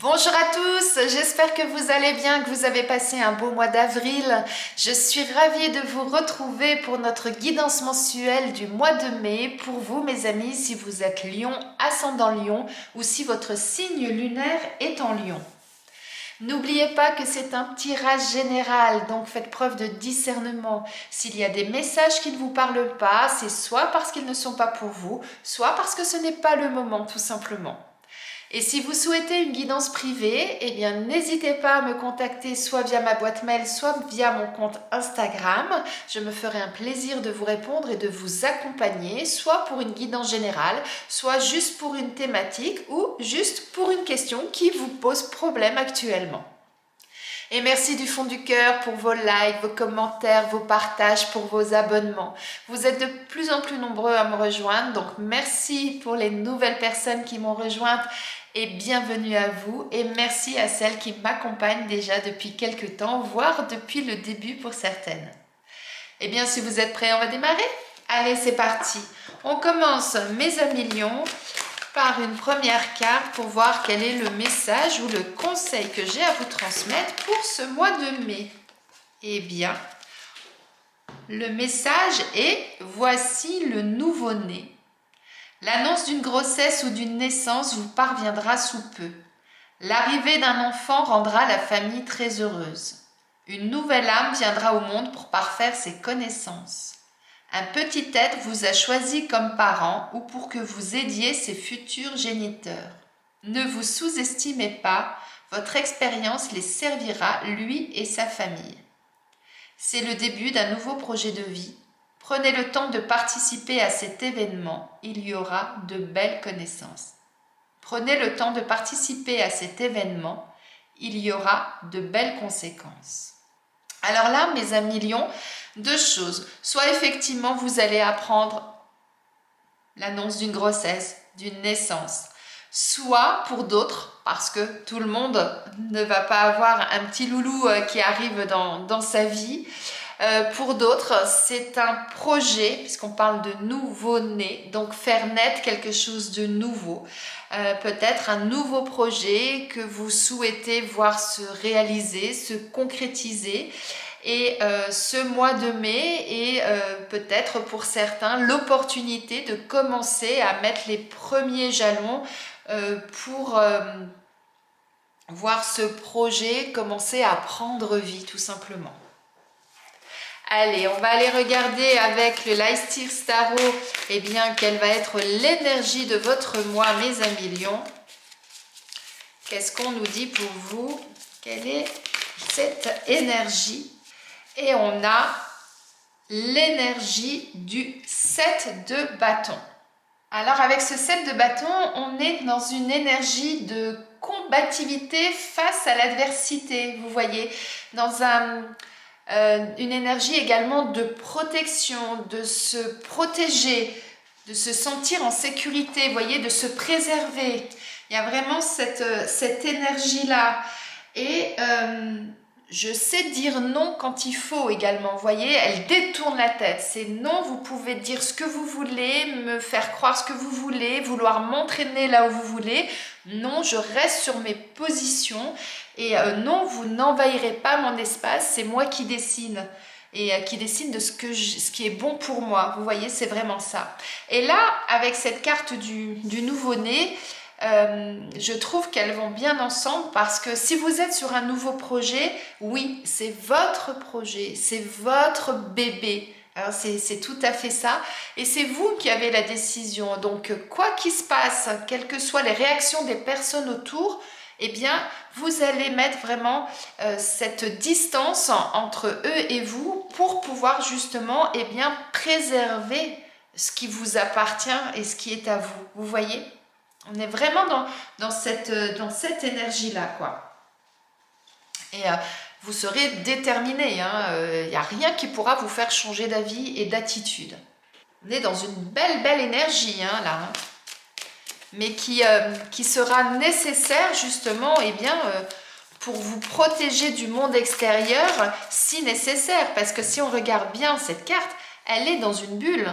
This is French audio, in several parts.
Bonjour à tous, j'espère que vous allez bien, que vous avez passé un beau mois d'avril. Je suis ravie de vous retrouver pour notre guidance mensuelle du mois de mai. Pour vous mes amis, si vous êtes Lion, ascendant Lion ou si votre signe lunaire est en Lion. N'oubliez pas que c'est un tirage général, donc faites preuve de discernement. S'il y a des messages qui ne vous parlent pas, c'est soit parce qu'ils ne sont pas pour vous, soit parce que ce n'est pas le moment tout simplement. Et si vous souhaitez une guidance privée, eh bien n'hésitez pas à me contacter soit via ma boîte mail, soit via mon compte Instagram. Je me ferai un plaisir de vous répondre et de vous accompagner, soit pour une guidance générale, soit juste pour une thématique ou juste pour une question qui vous pose problème actuellement. Et merci du fond du cœur pour vos likes, vos commentaires, vos partages, pour vos abonnements. Vous êtes de plus en plus nombreux à me rejoindre, donc merci pour les nouvelles personnes qui m'ont rejointe et bienvenue à vous. Et merci à celles qui m'accompagnent déjà depuis quelques temps, voire depuis le début pour certaines. Eh bien, si vous êtes prêts, on va démarrer? Allez, c'est parti. On commence, mes amis lions, par une première carte pour voir quel est le message ou le conseil que j'ai à vous transmettre pour ce mois de mai. Eh bien, le message est « Voici le nouveau-né ». L'annonce d'une grossesse ou d'une naissance vous parviendra sous peu. L'arrivée d'un enfant rendra la famille très heureuse. Une nouvelle âme viendra au monde pour parfaire ses connaissances. Un petit être vous a choisi comme parent ou pour que vous aidiez ses futurs géniteurs. Ne vous sous-estimez pas, votre expérience les servira, lui et sa famille. C'est le début d'un nouveau projet de vie. Prenez le temps de participer à cet événement, il y aura de belles connaissances. Prenez le temps de participer à cet événement, il y aura de belles conséquences. Alors là, mes amis lions, deux choses. Soit effectivement, vous allez apprendre l'annonce d'une grossesse, d'une naissance. Soit pour d'autres, parce que tout le monde ne va pas avoir un petit loulou qui arrive dans sa vie. Pour d'autres, c'est un projet, puisqu'on parle de nouveau-né, donc faire naître quelque chose de nouveau. Peut-être un nouveau projet que vous souhaitez voir se réaliser, se concrétiser. Et ce mois de mai est peut-être pour certains l'opportunité de commencer à mettre les premiers jalons pour voir ce projet commencer à prendre vie tout simplement. Allez, on va aller regarder avec le Lightstick Tarot, eh bien, quelle va être l'énergie de votre mois, mes amis lions. Qu'est-ce qu'on nous dit pour vous? Quelle est cette énergie? Et on a l'énergie du 7 de bâton. Alors avec ce 7 de bâton, on est dans une énergie de combativité face à l'adversité, vous voyez, dans une énergie également de protection, de se protéger, de se sentir en sécurité, vous voyez, de se préserver. Il y a vraiment cette énergie-là. Et je sais dire non quand il faut également, vous voyez, elle détourne la tête. C'est non, vous pouvez dire ce que vous voulez, me faire croire ce que vous voulez, vouloir m'entraîner là où vous voulez. Non, je reste sur mes positions et non, vous n'envahirez pas mon espace, c'est moi qui décide. Et qui décide de ce qui est bon pour moi. Vous voyez, c'est vraiment ça. Et là, avec cette carte du nouveau-né, je trouve qu'elles vont bien ensemble parce que si vous êtes sur un nouveau projet, oui, c'est votre projet, c'est votre bébé. Alors c'est tout à fait ça. Et c'est vous qui avez la décision. Donc, quoi qu'il se passe, quelles que soient les réactions des personnes autour, eh bien, vous allez mettre vraiment cette distance entre eux et vous pour pouvoir justement, eh bien, préserver ce qui vous appartient et ce qui est à vous. Vous voyez ? On est vraiment dans cette énergie-là, quoi. Et vous serez déterminé. Il n'y a rien qui pourra vous faire changer d'avis et d'attitude. On est dans une belle énergie, là. Mais qui sera nécessaire, justement, eh bien, pour vous protéger du monde extérieur, si nécessaire. Parce que si on regarde bien cette carte, elle est dans une bulle.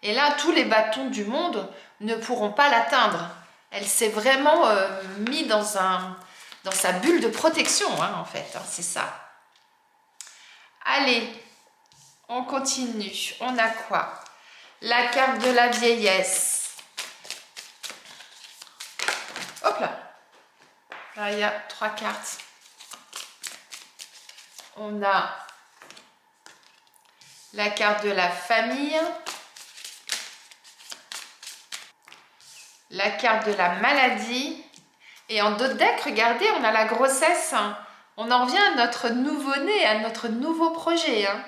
Et là, tous les bâtons du monde ne pourront pas l'atteindre. Elle s'est vraiment mise dans sa bulle de protection, hein, en fait, hein, c'est ça. Allez, on continue. On a quoi? La carte de la vieillesse. Hop là. Là, il y a 3 cartes. On a la carte de la famille. La carte de la maladie. Et en d'autres decks, regardez, on a la grossesse. On en revient à notre nouveau-né, à notre nouveau projet. Hein.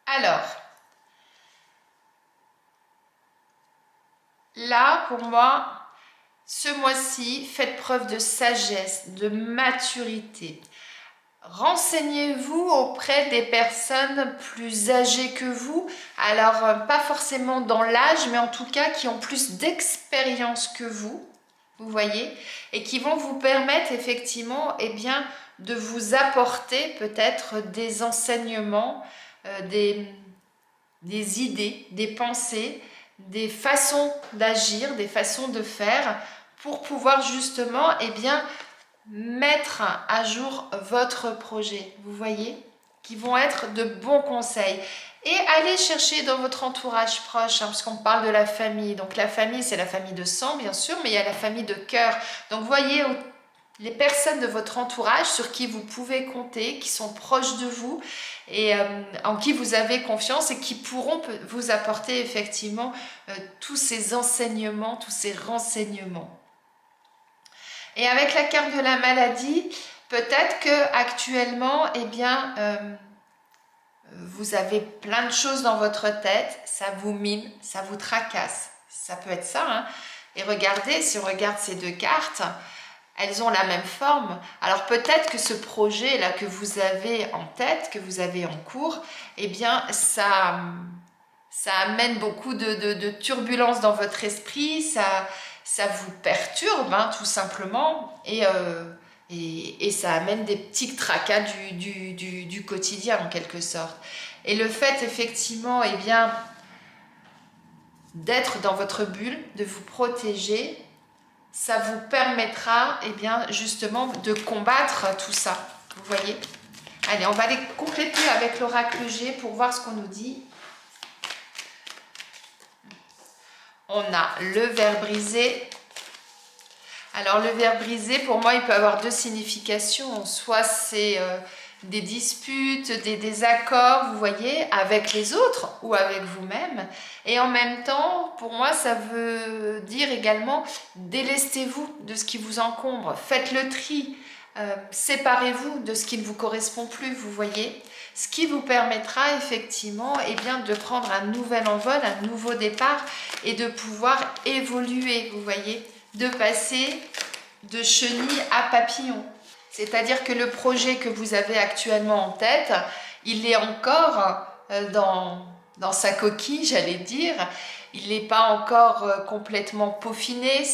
Alors, là, pour moi, ce mois-ci, faites preuve de sagesse, de maturité. Renseignez-vous auprès des personnes plus âgées que vous, alors pas forcément dans l'âge, mais en tout cas qui ont plus d'expérience que vous voyez, et qui vont vous permettre effectivement eh bien, de vous apporter peut-être des enseignements, des idées, des pensées, des façons d'agir, des façons de faire pour pouvoir justement eh bien, mettre à jour votre projet, vous voyez, qui vont être de bons conseils. Et allez chercher dans votre entourage proche, hein, parce qu'on parle de la famille. Donc la famille, c'est la famille de sang, bien sûr, mais il y a la famille de cœur. Donc voyez les personnes de votre entourage sur qui vous pouvez compter, qui sont proches de vous et en qui vous avez confiance et qui pourront vous apporter effectivement tous ces enseignements, tous ces renseignements. Et avec la carte de la maladie, peut-être que actuellement, eh bien, vous avez plein de choses dans votre tête, ça vous mine, ça vous tracasse. Ça peut être ça. Hein. Et regardez, si on regarde ces 2 cartes, elles ont la même forme. Alors peut-être que ce projet-là que vous avez en tête, que vous avez en cours, eh bien, ça amène beaucoup de turbulences dans votre esprit, ça vous perturbe, hein, tout simplement, et ça amène des petits tracas du quotidien, en quelque sorte. Et le fait, effectivement, eh bien, d'être dans votre bulle, de vous protéger, ça vous permettra, eh bien, justement, de combattre tout ça. Vous voyez? Allez, on va aller compléter avec l'oracle G pour voir ce qu'on nous dit. On a le ver brisé. Alors, le ver brisé, pour moi, il peut avoir 2 significations. Soit c'est des disputes, des désaccords, vous voyez, avec les autres ou avec vous-même. Et en même temps, pour moi, ça veut dire également délestez-vous de ce qui vous encombre. Faites le tri. Séparez-vous de ce qui ne vous correspond plus, vous voyez. Ce qui vous permettra effectivement eh bien, de prendre un nouvel envol, un nouveau départ et de pouvoir évoluer, vous voyez, de passer de chenille à papillon. C'est-à-dire que le projet que vous avez actuellement en tête, il est encore dans sa coquille, j'allais dire. Il n'est pas encore complètement peaufiné.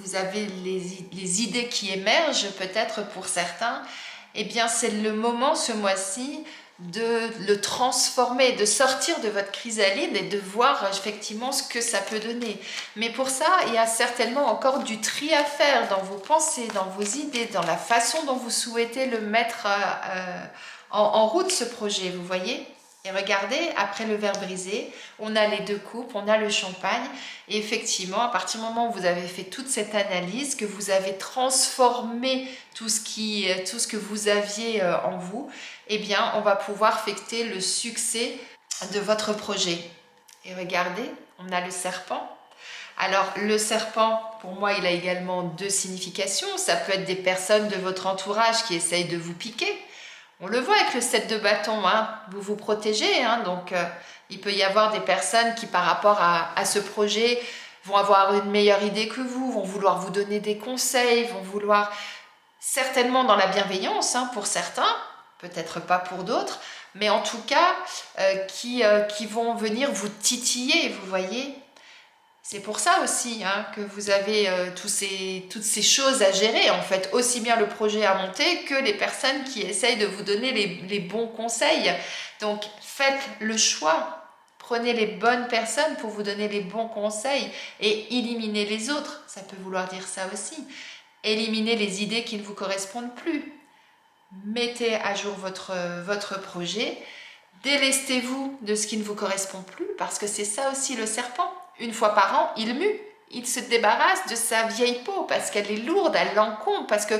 Vous avez les idées qui émergent peut-être pour certains. Eh bien, c'est le moment ce mois-ci de le transformer, de sortir de votre chrysalide et de voir effectivement ce que ça peut donner. Mais pour ça, il y a certainement encore du tri à faire dans vos pensées, dans vos idées, dans la façon dont vous souhaitez le mettre en route, ce projet, vous voyez. Et regardez, après le verre brisé, on a les 2 coupes, on a le champagne. Et effectivement, à partir du moment où vous avez fait toute cette analyse, que vous avez transformé tout ce que vous aviez en vous, eh bien, on va pouvoir fêter le succès de votre projet. Et regardez, on a le serpent. Alors, le serpent, pour moi, il a également 2 significations. Ça peut être des personnes de votre entourage qui essayent de vous piquer. On le voit avec le 7 de bâton, hein, vous vous protégez, hein, donc il peut y avoir des personnes qui par rapport à ce projet vont avoir une meilleure idée que vous, vont vouloir vous donner des conseils, vont vouloir certainement dans la bienveillance hein, pour certains, peut-être pas pour d'autres, mais en tout cas qui vont venir vous titiller, vous voyez. C'est pour ça aussi hein, que vous avez toutes ces choses à gérer, en fait, aussi bien le projet à monter que les personnes qui essayent de vous donner les bons conseils. Donc, faites le choix, prenez les bonnes personnes pour vous donner les bons conseils et éliminez les autres. Ça peut vouloir dire ça aussi. éliminez les idées qui ne vous correspondent plus. Mettez à jour votre projet. Délestez-vous de ce qui ne vous correspond plus, parce que c'est ça aussi le serpent. Une fois par an, il mue. Il se débarrasse de sa vieille peau parce qu'elle est lourde, elle l'encombre, parce que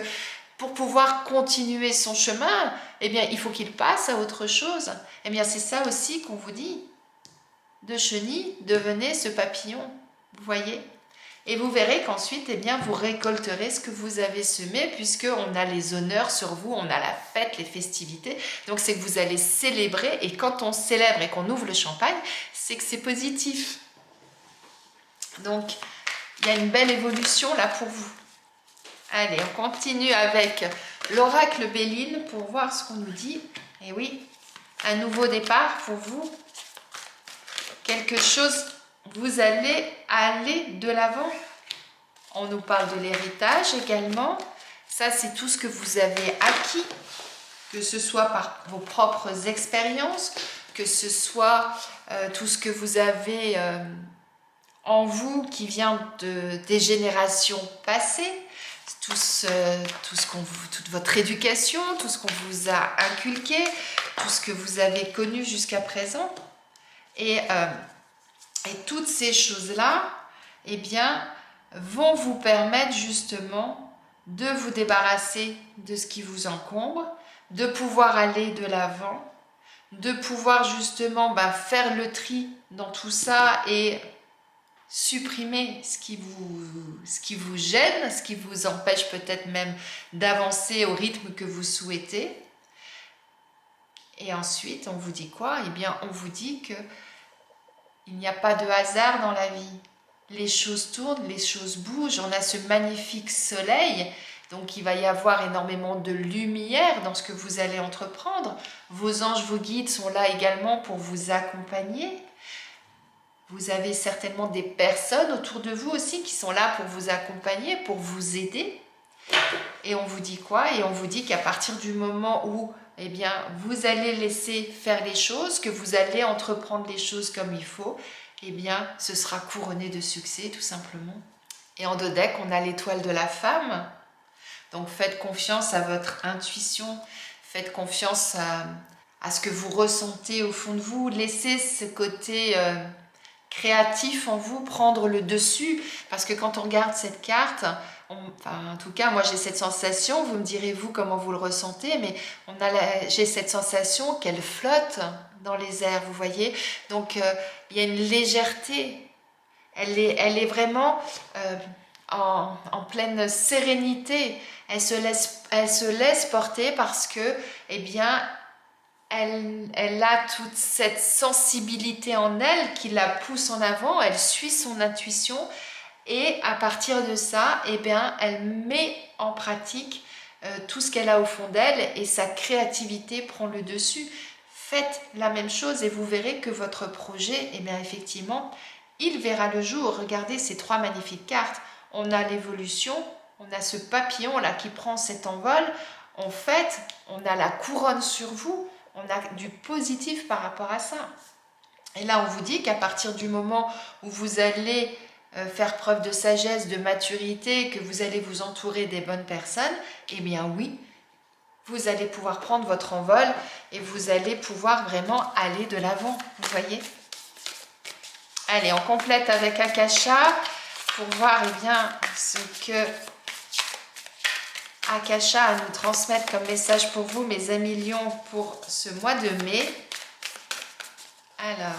pour pouvoir continuer son chemin, eh bien, il faut qu'il passe à autre chose. Eh bien, c'est ça aussi qu'on vous dit. De chenille, devenez ce papillon. Vous voyez ? Et vous verrez qu'ensuite, eh bien, vous récolterez ce que vous avez semé, puisqu'on a les honneurs sur vous, on a la fête, les festivités. Donc, c'est que vous allez célébrer. Et quand on célèbre et qu'on ouvre le champagne, c'est que c'est positif. Donc, il y a une belle évolution là pour vous. Allez, on continue avec l'oracle Béline pour voir ce qu'on nous dit. Et oui, un nouveau départ pour vous. Quelque chose, vous allez aller de l'avant. On nous parle de l'héritage également. Ça, c'est tout ce que vous avez acquis, que ce soit par vos propres expériences, que ce soit tout ce que vous avez en vous qui vient des générations passées, toute votre éducation, tout ce qu'on vous a inculqué, tout ce que vous avez connu jusqu'à présent. Et toutes ces choses-là, eh bien, vont vous permettre justement de vous débarrasser de ce qui vous encombre, de pouvoir aller de l'avant, de pouvoir justement faire le tri dans tout ça et supprimer ce qui vous gêne, ce qui vous empêche peut-être même d'avancer au rythme que vous souhaitez. Et ensuite, on vous dit quoi ? Eh bien, on vous dit que il n'y a pas de hasard dans la vie. Les choses tournent, les choses bougent. On a ce magnifique soleil, donc il va y avoir énormément de lumière dans ce que vous allez entreprendre. Vos anges, vos guides sont là également pour vous accompagner. Vous avez certainement des personnes autour de vous aussi qui sont là pour vous accompagner, pour vous aider. Et on vous dit quoi ? Et on vous dit qu'à partir du moment où eh bien, vous allez laisser faire les choses, que vous allez entreprendre les choses comme il faut, eh bien, ce sera couronné de succès, tout simplement. Et en dodeck, on a l'étoile de la femme. Donc, faites confiance à votre intuition, faites confiance à ce que vous ressentez au fond de vous. Laissez ce côté créatif en vous prendre le dessus, parce que quand on regarde cette carte, en tout cas moi j'ai cette sensation, vous me direz vous comment vous le ressentez, mais j'ai cette sensation qu'elle flotte dans les airs, vous voyez, donc il y a une légèreté, elle est vraiment en pleine sérénité, elle se laisse porter parce que eh bien elle a toute cette sensibilité en elle qui la pousse en avant, elle suit son intuition et à partir de ça, eh bien, elle met en pratique tout ce qu'elle a au fond d'elle et sa créativité prend le dessus. Faites la même chose et vous verrez que votre projet, eh bien, effectivement, il verra le jour. Regardez ces trois magnifiques cartes. On a l'évolution, on a ce papillon là qui prend cet envol. En fait, on a la couronne sur vous. On a du positif par rapport à ça. Et là, on vous dit qu'à partir du moment où vous allez faire preuve de sagesse, de maturité, que vous allez vous entourer des bonnes personnes, eh bien oui, vous allez pouvoir prendre votre envol et vous allez pouvoir vraiment aller de l'avant, vous voyez. Allez, on complète avec Akasha pour voir eh bien, ce que Akasha a à nous transmettre comme message pour vous, mes amis lions, pour ce mois de mai. Alors,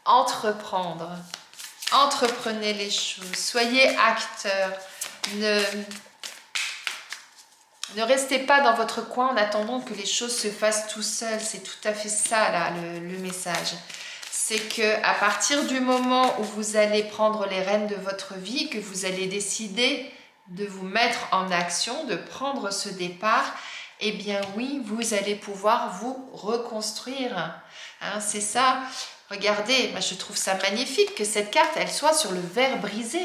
entreprendre. Entreprenez les choses. Soyez acteurs. Ne restez pas dans votre coin en attendant que les choses se fassent tout seul. C'est tout à fait ça, là, le message. C'est qu'à partir du moment où vous allez prendre les rênes de votre vie, que vous allez décider de vous mettre en action, de prendre ce départ, eh bien oui, vous allez pouvoir vous reconstruire. Hein, c'est ça. Regardez, moi je trouve ça magnifique que cette carte, elle soit sur le verre brisé.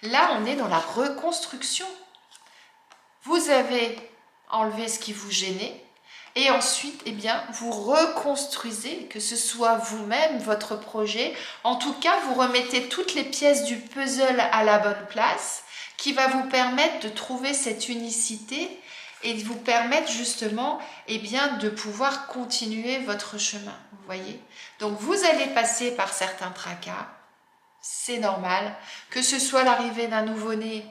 Là, on est dans la reconstruction. Vous avez enlevé ce qui vous gênait. Et ensuite, eh bien, vous reconstruisez, que ce soit vous-même, votre projet. En tout cas, vous remettez toutes les pièces du puzzle à la bonne place, qui va vous permettre de trouver cette unicité et de vous permettre justement, eh bien, de pouvoir continuer votre chemin. Vous voyez? Donc, vous allez passer par certains tracas, c'est normal. Que ce soit l'arrivée d'un nouveau-né,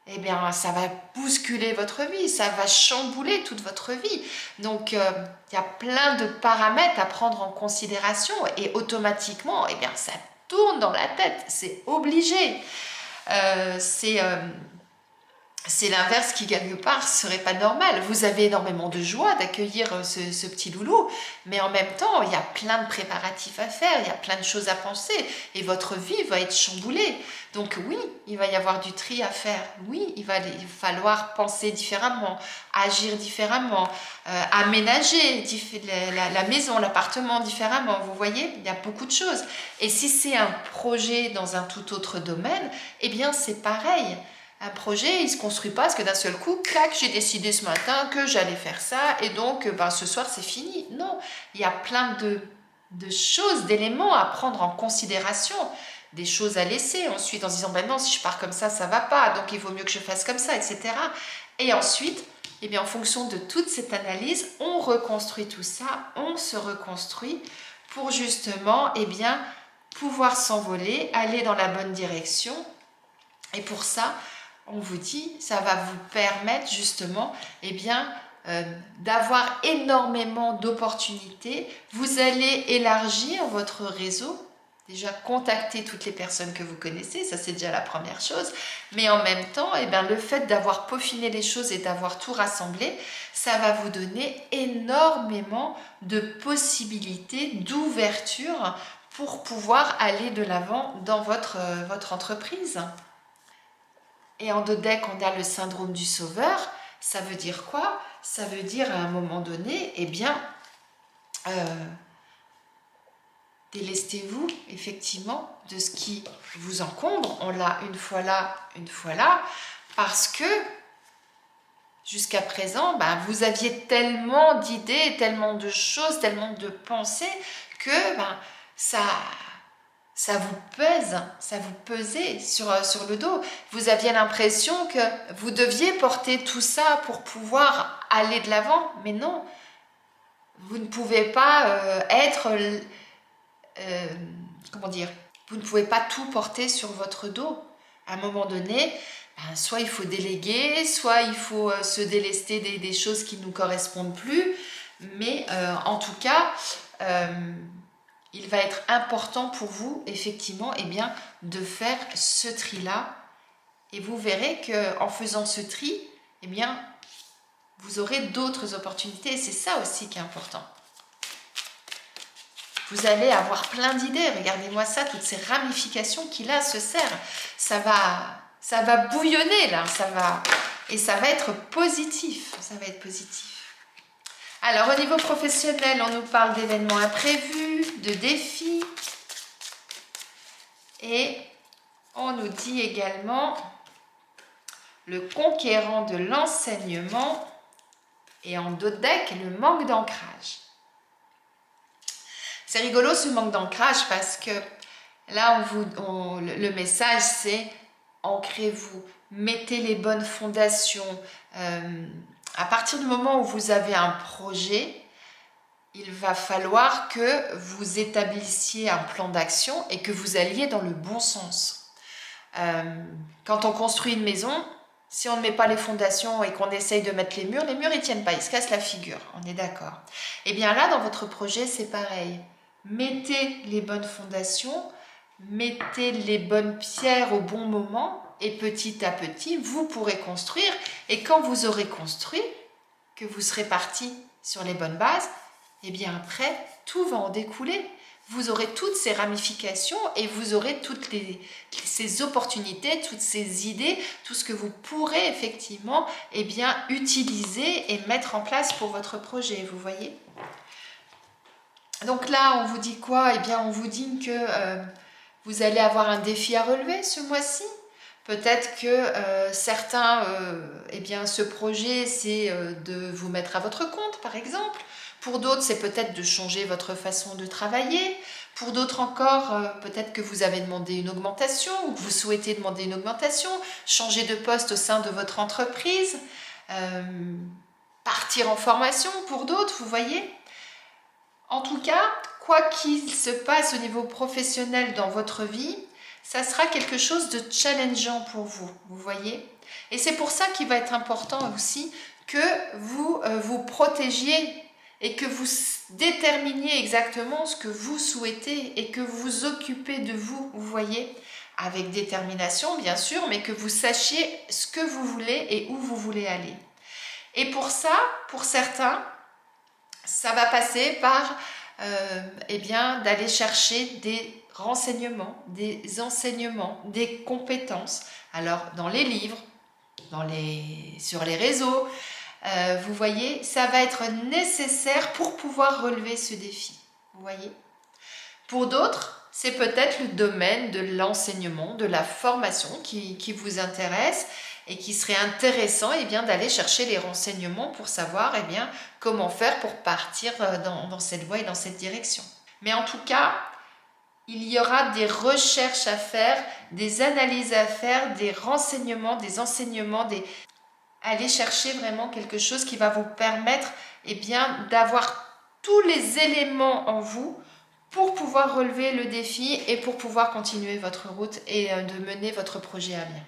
eh bien, ça va bousculer votre vie, ça va chambouler toute votre vie. Donc, il y a plein de paramètres à prendre en considération et automatiquement, eh bien, ça tourne dans la tête, c'est obligé. Euh, c'est euh, c'est l'inverse qui, quelque part, serait pas normal. Vous avez énormément de joie d'accueillir ce petit loulou, mais en même temps, il y a plein de préparatifs à faire, il y a plein de choses à penser, et votre vie va être chamboulée. Donc oui, il va y avoir du tri à faire. Oui, il va falloir penser différemment, agir différemment, aménager la maison, l'appartement différemment. Vous voyez, il y a beaucoup de choses. Et si c'est un projet dans un tout autre domaine, eh bien c'est pareil. Un projet, il ne se construit pas parce que d'un seul coup, clac, j'ai décidé ce matin que j'allais faire ça et donc ce soir c'est fini. Non, il y a plein de choses, d'éléments à prendre en considération, des choses à laisser ensuite en se disant ben non, si je pars comme ça ne va pas, donc il vaut mieux que je fasse comme ça, etc. Et ensuite, eh bien, en fonction de toute cette analyse, on reconstruit tout ça, on se reconstruit pour justement eh bien, pouvoir s'envoler, aller dans la bonne direction. Et pour ça, on vous dit, ça va vous permettre justement eh bien, d'avoir énormément d'opportunités. Vous allez élargir votre réseau, déjà contacter toutes les personnes que vous connaissez, ça c'est déjà la première chose. Mais en même temps, eh bien, le fait d'avoir peaufiné les choses et d'avoir tout rassemblé, ça va vous donner énormément de possibilités, d'ouverture pour pouvoir aller de l'avant dans votre entreprise. Et en dodec, on a le syndrome du sauveur. Ça veut dire quoi? Ça veut dire à un moment donné, eh bien, délestez-vous effectivement de ce qui vous encombre. On l'a une fois là, parce que jusqu'à présent, vous aviez tellement d'idées, tellement de choses, tellement de pensées que ça vous pèse, ça vous pesait sur le dos. Vous aviez l'impression que vous deviez porter tout ça pour pouvoir aller de l'avant, mais non, vous ne pouvez pas comment dire, vous ne pouvez pas tout porter sur votre dos. À un moment donné, soit il faut déléguer, soit il faut se délester des choses qui ne nous correspondent plus, mais en tout cas, il va être important pour vous, effectivement, eh bien, de faire ce tri-là. Et vous verrez qu'en faisant ce tri, eh bien, vous aurez d'autres opportunités. Et c'est ça aussi qui est important. Vous allez avoir plein d'idées. Regardez-moi ça, toutes ces ramifications qui là se serrent. Ça va bouillonner là. Et ça va être positif. Ça va être positif. Alors, au niveau professionnel, on nous parle d'événements imprévus, de défis. Et on nous dit également le conquérant de l'enseignement et en dodec, le manque d'ancrage. C'est rigolo ce manque d'ancrage parce que là, le message c'est ancrez-vous, mettez les bonnes fondations. À partir du moment où vous avez un projet, il va falloir que vous établissiez un plan d'action et que vous alliez dans le bon sens. Quand on construit une maison, si on ne met pas les fondations et qu'on essaye de mettre les murs ils tiennent pas, ils se cassent la figure, on est d'accord. Et bien là, dans votre projet, c'est pareil. Mettez les bonnes fondations, mettez les bonnes pierres au bon moment et petit à petit, vous pourrez construire. Et quand vous aurez construit, que vous serez parti sur les bonnes bases, et bien après, tout va en découler. Vous aurez toutes ces ramifications et vous aurez toutes ces opportunités, toutes ces idées, tout ce que vous pourrez effectivement eh bien, utiliser et mettre en place pour votre projet, vous voyez. Donc là, on vous dit quoi? Eh bien, on vous dit que vous allez avoir un défi à relever ce mois-ci. Peut-être que certains, eh bien, ce projet, c'est de vous mettre à votre compte, par exemple. Pour d'autres, c'est peut-être de changer votre façon de travailler. Pour d'autres encore, peut-être que vous avez demandé une augmentation ou que vous souhaitez demander une augmentation, changer de poste au sein de votre entreprise, euh, partir en formation pour d'autres, vous voyez. En tout cas, quoi qu'il se passe au niveau professionnel dans votre vie, ça sera quelque chose de challengeant pour vous, vous voyez. Et c'est pour ça qu'il va être important aussi que vous vous protégiez et que vous déterminiez exactement ce que vous souhaitez et que vous vous occupez de vous, vous voyez, avec détermination bien sûr, mais que vous sachiez ce que vous voulez et où vous voulez aller. Et pour ça, pour certains, ça va passer par eh bien, d'aller chercher des renseignements, des enseignements, des compétences. Alors, dans les livres, sur les réseaux, vous voyez, ça va être nécessaire pour pouvoir relever ce défi. Vous voyez. Pour d'autres, c'est peut-être le domaine de l'enseignement, de la formation qui vous intéresse et qui serait intéressant eh bien, d'aller chercher les renseignements pour savoir eh bien, comment faire pour partir dans cette voie et dans cette direction. Mais en tout cas, il y aura des recherches à faire, des analyses à faire, des renseignements, des enseignements, aller chercher vraiment quelque chose qui va vous permettre eh bien, d'avoir tous les éléments en vous pour pouvoir relever le défi et pour pouvoir continuer votre route et de mener votre projet à bien.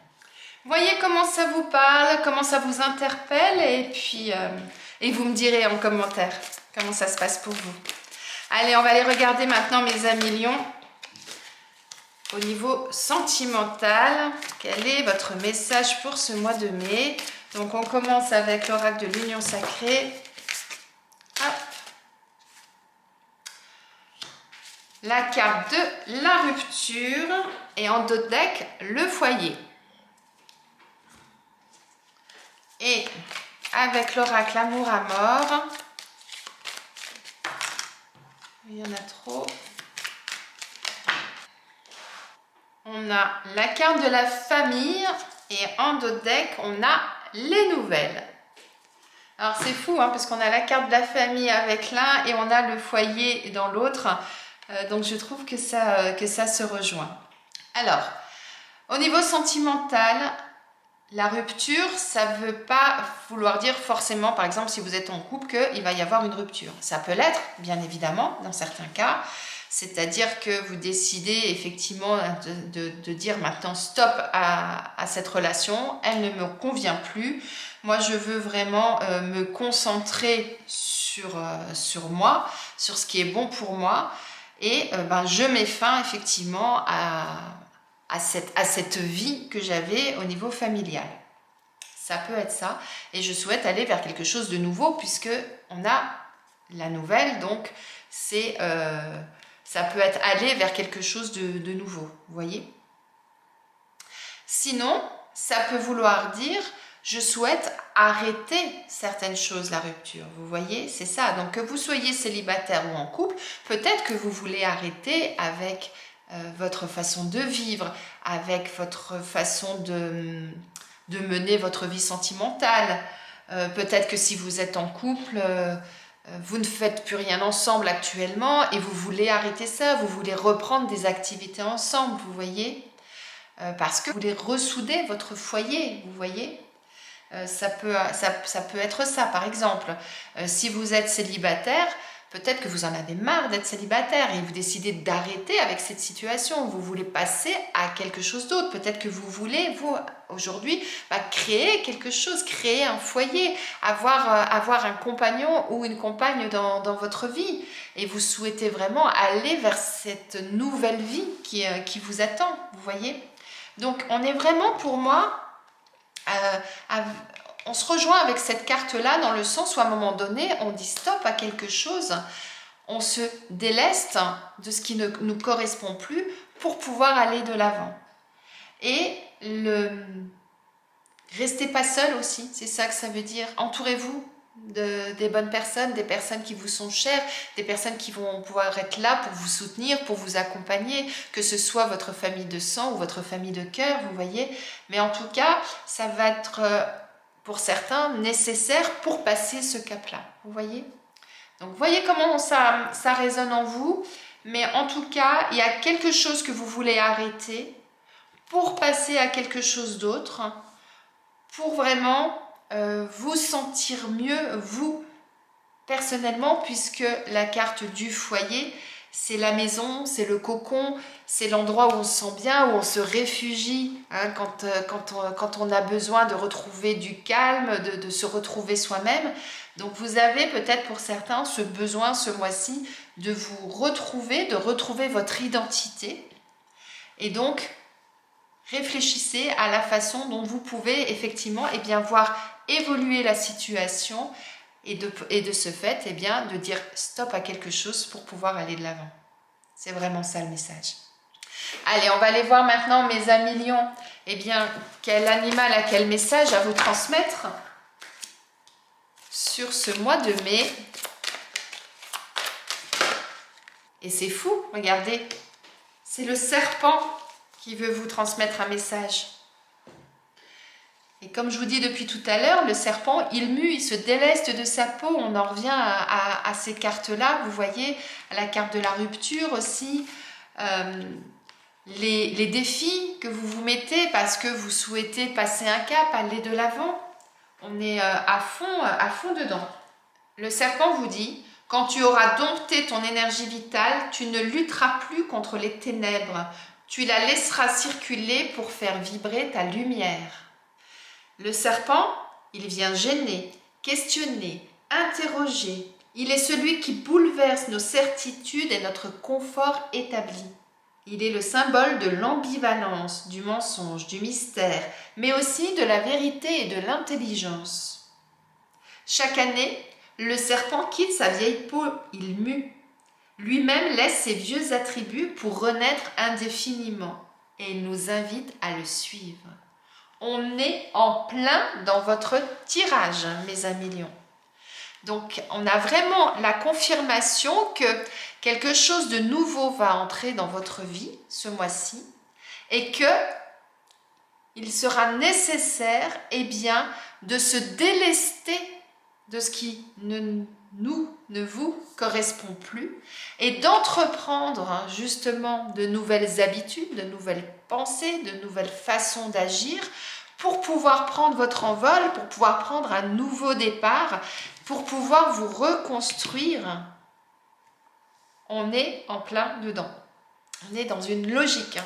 Voyez comment ça vous parle, comment ça vous interpelle et puis et vous me direz en commentaire comment ça se passe pour vous. Allez, on va aller regarder maintenant mes amis lions. Au niveau sentimental, quel est votre message pour ce mois de mai? Donc on commence avec l'oracle de l'union sacrée. Hop. La carte de la rupture et en dos de deck, le foyer. Et avec l'oracle amour à mort, il y en a trop. On a la carte de la famille et en dos de deck, on a les nouvelles. Alors c'est fou hein, parce qu'on a la carte de la famille avec l'un et on a le foyer dans l'autre. Donc je trouve que ça se rejoint. Alors, au niveau sentimental, la rupture, ça ne veut pas vouloir dire forcément, par exemple, si vous êtes en couple, qu'il va y avoir une rupture. Ça peut l'être, bien évidemment, dans certains cas. C'est-à-dire que vous décidez effectivement de dire maintenant stop à cette relation, elle ne me convient plus. Moi, je veux vraiment me concentrer sur moi, sur ce qui est bon pour moi. Et je mets fin effectivement à cette vie que j'avais au niveau familial. Ça peut être ça. Et je souhaite aller vers quelque chose de nouveau puisque on a la nouvelle. Donc, ça peut être aller vers quelque chose de nouveau. Vous voyez? Sinon, ça peut vouloir dire je souhaite arrêter certaines choses, la rupture. Vous voyez, c'est ça. Donc, que vous soyez célibataire ou en couple, peut-être que vous voulez arrêter avec votre façon de vivre, avec votre façon de mener votre vie sentimentale. Peut-être que si vous êtes en couple, vous ne faites plus rien ensemble actuellement et vous voulez arrêter ça, vous voulez reprendre des activités ensemble, vous voyez, parce que vous voulez ressouder votre foyer, vous voyez. Ça peut être ça, par exemple. Si vous êtes célibataire, peut-être que vous en avez marre d'être célibataire et vous décidez d'arrêter avec cette situation. Vous voulez passer à quelque chose d'autre. Peut-être que vous voulez, vous, aujourd'hui, créer quelque chose, créer un foyer, avoir un compagnon ou une compagne dans votre vie. Et vous souhaitez vraiment aller vers cette nouvelle vie qui vous attend, vous voyez. Donc, on est vraiment, pour moi, on se rejoint avec cette carte-là dans le sens où à un moment donné, on dit stop à quelque chose, on se déleste de ce qui ne nous correspond plus pour pouvoir aller de l'avant. Et restez pas seul aussi, c'est ça que ça veut dire. Entourez-vous des bonnes personnes, des personnes qui vous sont chères, des personnes qui vont pouvoir être là pour vous soutenir, pour vous accompagner, que ce soit votre famille de sang ou votre famille de cœur, vous voyez. Mais en tout cas, ça va être pour certains nécessaire pour passer ce cap-là, vous voyez. Donc vous voyez comment ça résonne en vous, mais en tout cas, il y a quelque chose que vous voulez arrêter pour passer à quelque chose d'autre, pour vraiment vous sentir mieux, vous, personnellement, puisque la carte du foyer, c'est la maison, c'est le cocon, c'est l'endroit où on se sent bien, où on se réfugie, hein, quand on a besoin de retrouver du calme, de se retrouver soi-même. Donc vous avez peut-être pour certains ce besoin ce mois-ci de vous retrouver, de retrouver votre identité. Et donc, réfléchissez à la façon dont vous pouvez effectivement voir évoluer la situation et de ce fait, de dire stop à quelque chose pour pouvoir aller de l'avant. C'est vraiment ça le message. Allez, on va aller voir maintenant, mes amis lions, quel animal a quel message à vous transmettre sur ce mois de mai. Et c'est fou, regardez, c'est le serpent qui veut vous transmettre un message. Et comme je vous dis depuis tout à l'heure, le serpent, il mue, il se déleste de sa peau. On en revient à ces cartes-là, vous voyez, à la carte de la rupture aussi. Les défis que vous vous mettez parce que vous souhaitez passer un cap, aller de l'avant. On est à fond dedans. Le serpent vous dit, quand tu auras dompté ton énergie vitale, tu ne lutteras plus contre les ténèbres. Tu la laisseras circuler pour faire vibrer ta lumière. Le serpent, il vient gêner, questionner, interroger. Il est celui qui bouleverse nos certitudes et notre confort établi. Il est le symbole de l'ambivalence, du mensonge, du mystère, mais aussi de la vérité et de l'intelligence. Chaque année, le serpent quitte sa vieille peau, il mue. Lui-même laisse ses vieux attributs pour renaître indéfiniment et il nous invite à le suivre. On est en plein dans votre tirage, mes amis lions. Donc, on a vraiment la confirmation que quelque chose de nouveau va entrer dans votre vie ce mois-ci et que il sera nécessaire de se délester de ce qui ne vous correspond plus et d'entreprendre justement de nouvelles habitudes, de nouvelles pensées, de nouvelles façons d'agir pour pouvoir prendre votre envol, pour pouvoir prendre un nouveau départ, pour pouvoir vous reconstruire. On est en plein dedans. On est dans une logique.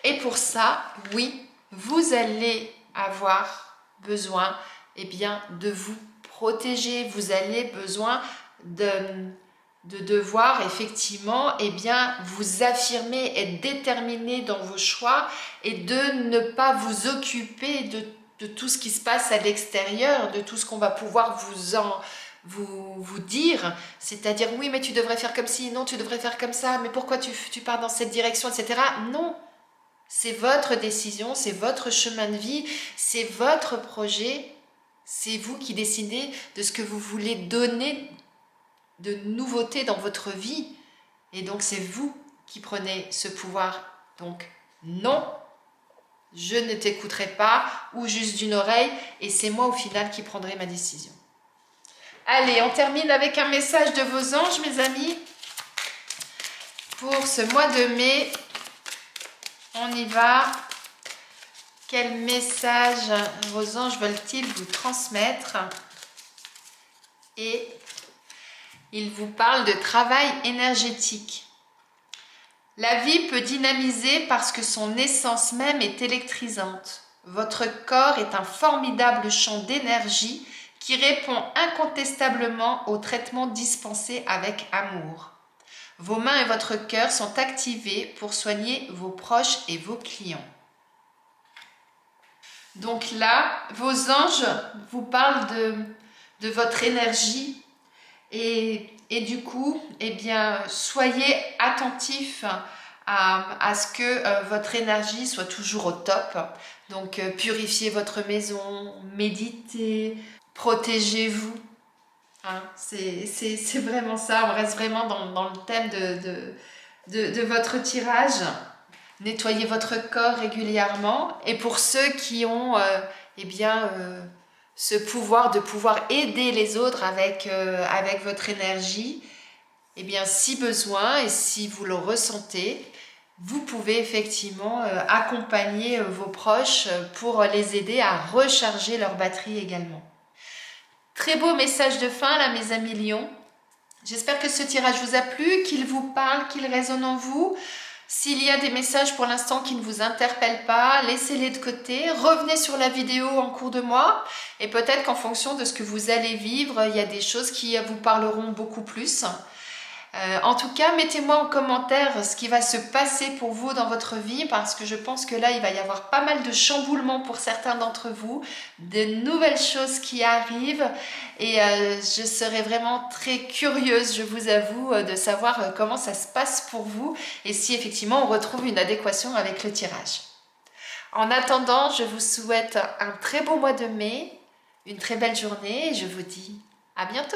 Et pour ça, oui, vous allez avoir besoin de vous protéger. Vous allez besoin de devoir effectivement vous affirmer, être déterminé dans vos choix et de ne pas vous occuper de tout ce qui se passe à l'extérieur, de tout ce qu'on va pouvoir vous dire, c'est-à-dire oui mais tu devrais faire comme ci, non tu devrais faire comme ça, mais pourquoi tu pars dans cette direction, etc. Non, c'est votre décision, c'est votre chemin de vie, c'est votre projet, c'est vous qui décidez de ce que vous voulez donner de nouveautés dans votre vie. Et donc c'est vous qui prenez ce pouvoir. Donc non, je ne t'écouterai pas ou juste d'une oreille et c'est moi au final qui prendrai ma décision. Allez, on termine avec un message de vos anges, mes amis. Pour ce mois de mai, on y va. Quel message vos anges veulent-ils vous transmettre? Et il vous parle de travail énergétique. La vie peut dynamiser parce que son essence même est électrisante. Votre corps est un formidable champ d'énergie qui répond incontestablement aux traitements dispensés avec amour. Vos mains et votre cœur sont activés pour soigner vos proches et vos clients. Donc là, vos anges vous parlent de votre énergie et du coup, soyez attentifs à ce que votre énergie soit toujours au top. Donc, purifiez votre maison, méditez, protégez-vous. Hein, c'est vraiment ça, on reste vraiment dans le thème de votre tirage. Nettoyez votre corps régulièrement. Et pour ceux qui ont eh bien, ce pouvoir de pouvoir aider les autres avec votre énergie, eh bien, si besoin et si vous le ressentez, vous pouvez effectivement accompagner vos proches pour les aider à recharger leur batterie également. Très beau message de fin là, mes amis lions. J'espère que ce tirage vous a plu, qu'il vous parle, qu'il résonne en vous. S'il y a des messages pour l'instant qui ne vous interpellent pas, laissez-les de côté. Revenez sur la vidéo en cours de mois et peut-être qu'en fonction de ce que vous allez vivre, il y a des choses qui vous parleront beaucoup plus. En tout cas, mettez-moi en commentaire ce qui va se passer pour vous dans votre vie parce que je pense que là, il va y avoir pas mal de chamboulements pour certains d'entre vous, de nouvelles choses qui arrivent et je serai vraiment très curieuse, je vous avoue, de savoir comment ça se passe pour vous et si effectivement on retrouve une adéquation avec le tirage. En attendant, je vous souhaite un très beau mois de mai, une très belle journée et je vous dis à bientôt.